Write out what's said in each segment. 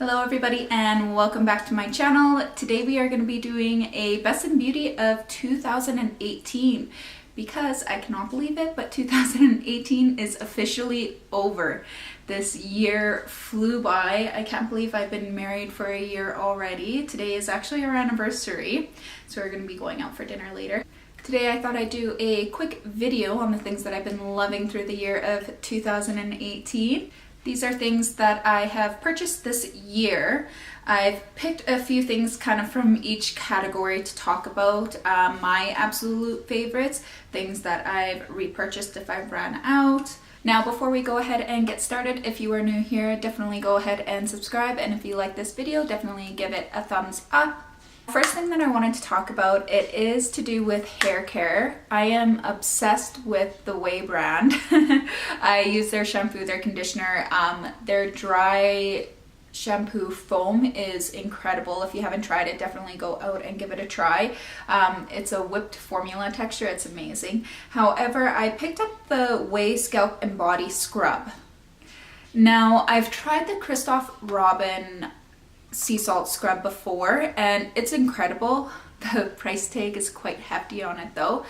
Hello everybody and welcome back to my channel. Today we are going to be doing a Best in Beauty of 2018 because I cannot believe it, but 2018 is officially over. This year flew by. I can't believe I've been married for a year already. Today is actually our anniversary, so we're going to be going out for dinner later. Today I thought I'd do a quick video on the things that I've been loving through the year of 2018. These are things that I have purchased this year. I've picked a few things kind of from each category to talk about. My absolute favorites, things that I've repurchased if I've ran out. Now before we go ahead and get started, if you are new here, definitely go ahead and subscribe, and if you like this video, definitely give it a thumbs up. First thing that I wanted to talk about, it is to do with hair care. I am obsessed with the Ouai brand. I use their shampoo, their conditioner. Their dry shampoo foam is incredible. If you haven't tried it, definitely go out and give it a try. It's a whipped formula texture. It's amazing. However, I picked up the Ouai Scalp and Body Scrub. Now, I've tried the Christophe Robin sea salt scrub before and it's incredible. The price tag is quite hefty on it though.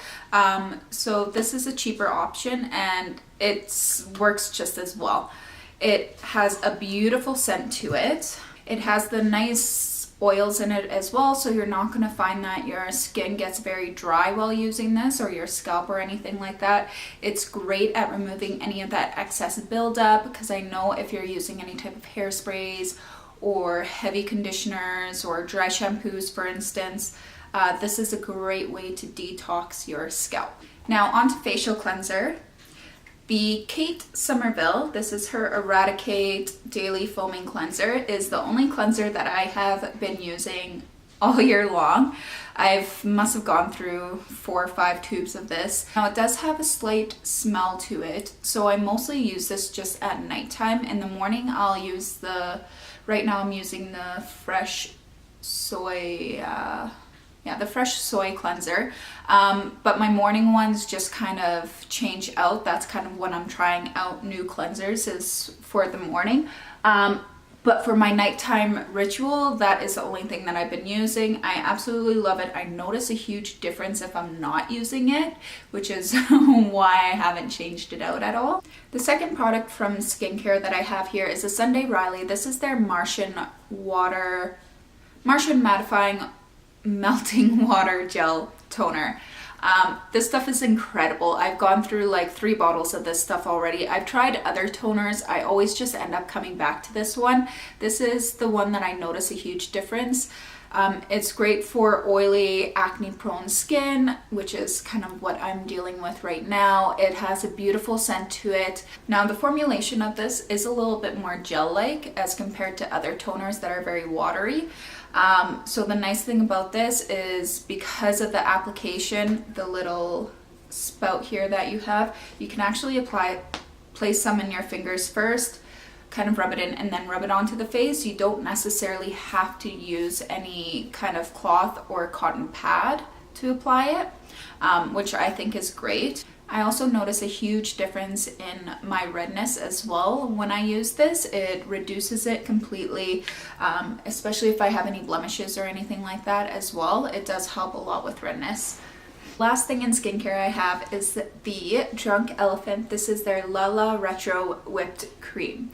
So this is a cheaper option and it works just as well. It has a beautiful scent to it. It has the nice oils in it as well, so you're not going to find that your skin gets very dry while using this, or your scalp or anything like that. It's great at removing any of that excess buildup, because I know if you're using any type of hairsprays or heavy conditioners or dry shampoos, for instance, this is a great way to detox your scalp. Now onto facial cleanser. The Kate Somerville, this is her Eradikate Daily Foaming Cleanser, is the only cleanser that I have been using all year long. Must have gone through 4 or 5 tubes of this. Now it does have a slight smell to it, so I mostly use this just at nighttime. In the morning I'll use right now I'm using the fresh soy, the fresh soy cleanser. But my morning ones just kind of change out. That's kind of when I'm trying out new cleansers, is for the morning. But for my nighttime ritual, that is the only thing that I've been using. I absolutely love it. I notice a huge difference if I'm not using it, which is why I haven't changed it out at all. The second product from skincare that I have here is a Sunday Riley. This is their Martian mattifying melting water gel toner. This stuff is incredible. I've gone through like 3 bottles of this stuff already. I've tried other toners. I always just end up coming back to this one. This is the one that I notice a huge difference. It's great for oily, acne-prone skin, which is kind of what I'm dealing with right now. It has a beautiful scent to it. Now, the formulation of this is a little bit more gel-like as compared to other toners that are very watery. So the nice thing about this is, because of the application, the little spout here that you have, you can actually place some in your fingers first, kind of rub it in, and then rub it onto the face. You don't necessarily have to use any kind of cloth or cotton pad to apply it, which I think is great. I also notice a huge difference in my redness as well when I use this. It reduces it completely, especially if I have any blemishes or anything like that as well. It does help a lot with redness. Last thing in skincare I have is the Drunk Elephant. This is their Lala Retro Whipped Cream.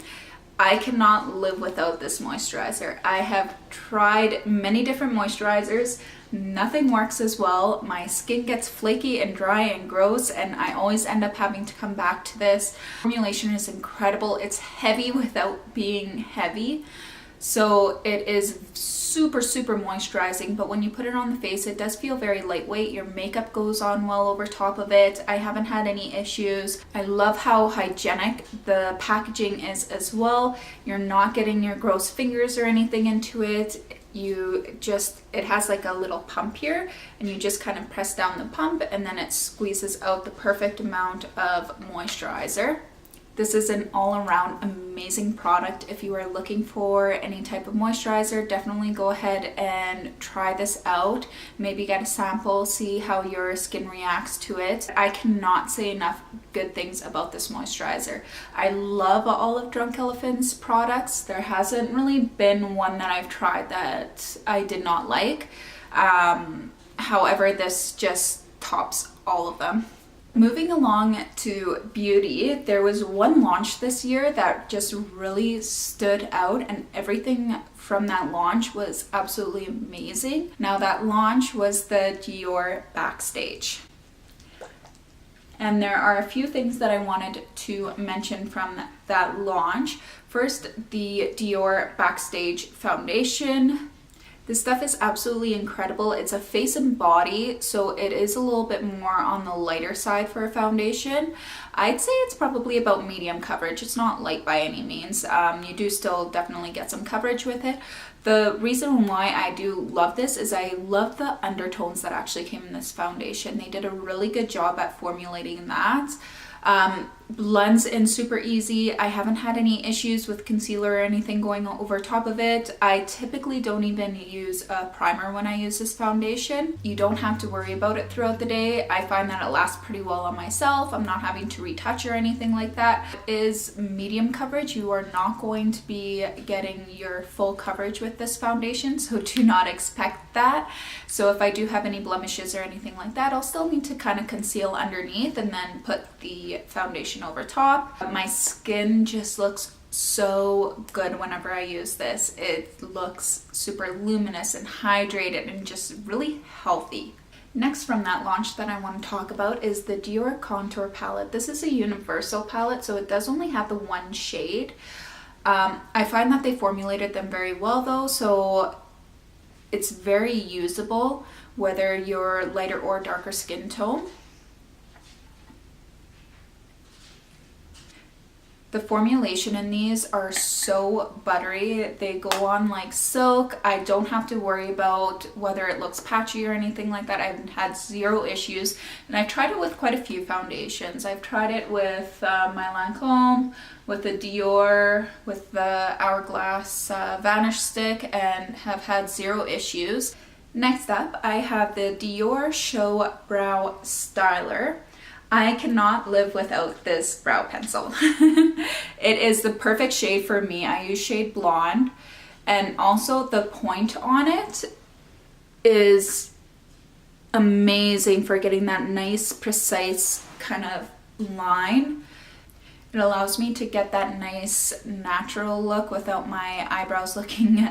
I cannot live without this moisturizer. I have tried many different moisturizers. Nothing works as well. My skin gets flaky and dry and gross, and I always end up having to come back to this. Formulation is incredible. It's heavy without being heavy. So it is super moisturizing, but when you put it on the face, it does feel very lightweight. Your makeup goes on well over top of it. I haven't had any issues. I love how hygienic the packaging is as well. You're not getting your gross fingers or anything into it. It has like a little pump here, and you just kind of press down the pump, and then it squeezes out the perfect amount of moisturizer. This is an all-around amazing product. If you are looking for any type of moisturizer, definitely go ahead and try this out. Maybe get a sample, see how your skin reacts to it. I cannot say enough good things about this moisturizer. I love all of Drunk Elephant's products. There hasn't really been one that I've tried that I did not like. However, this just tops all of them. Moving along to beauty, there was one launch this year that just really stood out, and everything from that launch was absolutely amazing. Now, that launch was the Dior Backstage. And there are a few things that I wanted to mention from that launch. First, the Dior Backstage foundation. This stuff is absolutely incredible. It's a face and body, so it is a little bit more on the lighter side for a foundation. I'd say it's probably about medium coverage. It's not light by any means. You do still definitely get some coverage with it. The reason why I do love this is I love the undertones that actually came in this foundation. They did a really good job at formulating that. Blends in super easy. I haven't had any issues with concealer or anything going over top of it. I typically don't even use a primer when I use this foundation. You don't have to worry about it throughout the day. I find that it lasts pretty well on myself. I'm not having to retouch or anything like that. It is medium coverage. You are not going to be getting your full coverage with this foundation, so do not expect that. So if I do have any blemishes or anything like that, I'll still need to kind of conceal underneath and then put the foundation over top. My skin just looks so good whenever I use this. It looks super luminous and hydrated and just really healthy. Next from that launch that I want to talk about is the Dior Contour Palette. This is a universal palette, so it does only have the one shade. I find that they formulated them very well though, so it's very usable whether you're lighter or darker skin tone. The formulation in these are so buttery. They go on like silk. I don't have to worry about whether it looks patchy or anything like that. I've had zero issues, and I've tried it with quite a few foundations. I've tried it with my Lancôme, with the Dior, with the Hourglass Vanish Stick, and have had zero issues. Next up, I have the Diorshow Brow Styler. I cannot live without this brow pencil. It is the perfect shade for me. I use shade Blonde, and also the point on it is amazing for getting that nice, precise kind of line. It allows me to get that nice natural look without my eyebrows looking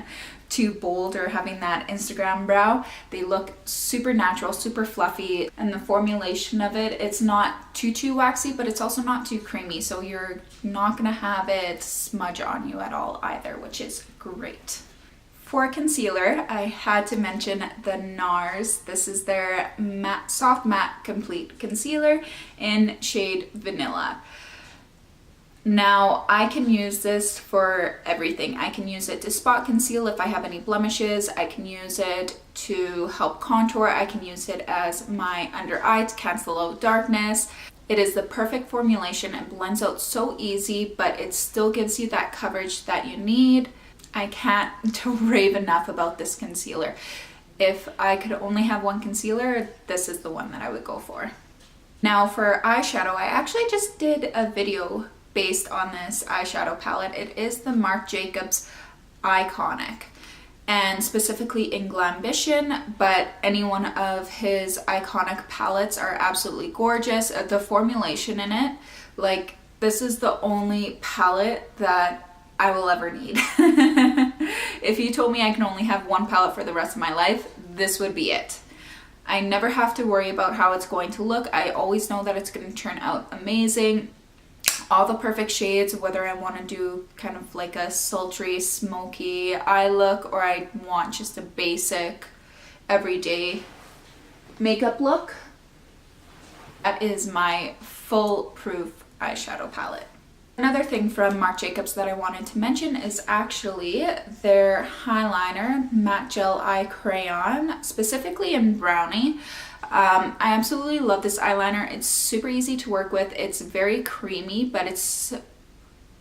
too bold or having that Instagram brow. They look super natural, super fluffy, and the formulation of it, it's not too waxy, but it's also not too creamy, so you're not gonna have it smudge on you at all either, which is great. For concealer, I had to mention the NARS. This is their matte, soft matte complete concealer in shade Vanilla. Now, I can use this for everything. I can use it to spot conceal if I have any blemishes. I can use it to help contour. I can use it as my under eye to cancel out darkness. It is the perfect formulation. It blends out so easy, but it still gives you that coverage that you need. I can't rave enough about this concealer. If I could only have one concealer, this is the one that I would go for. Now for eyeshadow, I actually just did a video based on this eyeshadow palette. It is the Marc Jacobs eye-conic, and specifically in Glambition, but any one of his eye-conic palettes are absolutely gorgeous. The formulation in it, like, this is the only palette that I will ever need. If you told me I can only have one palette for the rest of my life, this would be it. I never have to worry about how it's going to look. I always know that it's going to turn out amazing. All the perfect shades, whether I want to do kind of like a sultry, smoky eye look, or I want just a basic, everyday makeup look. That is my foolproof eyeshadow palette. Another thing from Marc Jacobs that I wanted to mention is actually their highliner matte gel eye crayon, specifically in Brownie. I absolutely love this eyeliner. It's super easy to work with. It's very creamy, but it's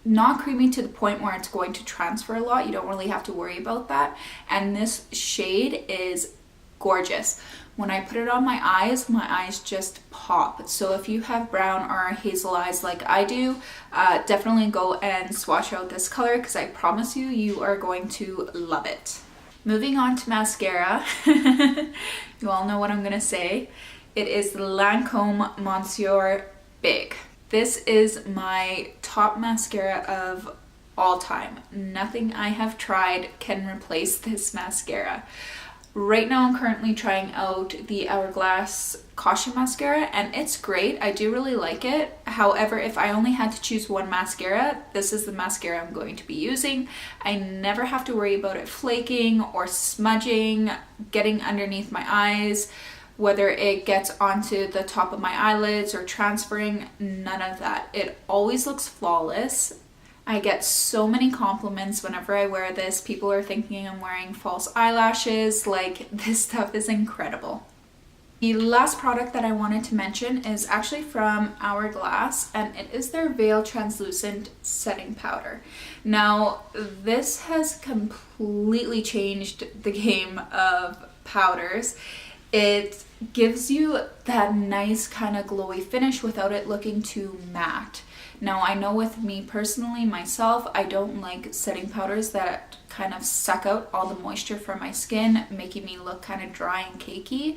not creamy to the point where it's going to transfer a lot. You don't really have to worry about that. And this shade is gorgeous. When I put it on my eyes just pop. So if you have brown or hazel eyes like I do, definitely go and swatch out this color, because I promise you, you are going to love it. Moving on to mascara. You all know what I'm gonna say. It is the Lancôme Monsieur Big. This is my top mascara of all time. Nothing I have tried can replace this mascara. Right now I'm currently trying out the Hourglass Caution Mascara, and it's great. I do really like it. However, if I only had to choose one mascara, this is the mascara I'm going to be using. I never have to worry about it flaking or smudging, getting underneath my eyes, whether it gets onto the top of my eyelids or transferring, none of that. It always looks flawless. I get so many compliments whenever I wear this. People are thinking I'm wearing false eyelashes. Like, this stuff is incredible. The last product that I wanted to mention is actually from Hourglass, and it is their Veil Translucent Setting Powder. Now, this has completely changed the game of powders. It gives you that nice kind of glowy finish without it looking too matte. Now, I know with me personally, myself, I don't like setting powders that kind of suck out all the moisture from my skin, making me look kind of dry and cakey.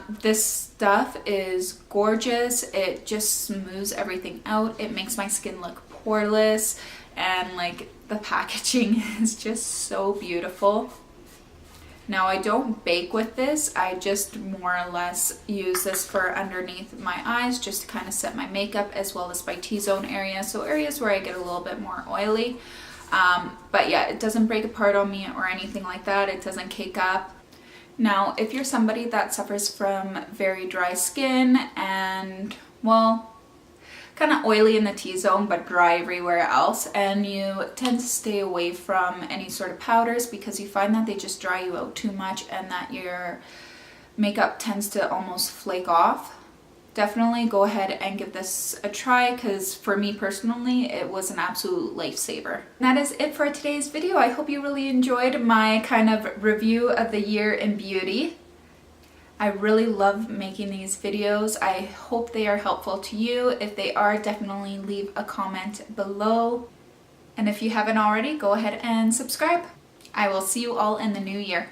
This stuff is gorgeous. It just smooths everything out. It makes my skin look poreless, and like the packaging is just so beautiful. Now, I don't bake with this. I just more or less use this for underneath my eyes, just to kind of set my makeup, as well as my T-zone area, so areas where I get a little bit more oily. But yeah, it doesn't break apart on me or anything like that. It doesn't cake up. Now, if you're somebody that suffers from very dry skin and, well, kind of oily in the T-zone but dry everywhere else, and you tend to stay away from any sort of powders because you find that they just dry you out too much and that your makeup tends to almost flake off, definitely go ahead and give this a try, because for me personally, it was an absolute lifesaver. And that is it for today's video. I hope you really enjoyed my kind of review of the year in beauty. I really love making these videos. I hope they are helpful to you. If they are, definitely leave a comment below. And if you haven't already, go ahead and subscribe. I will see you all in the new year.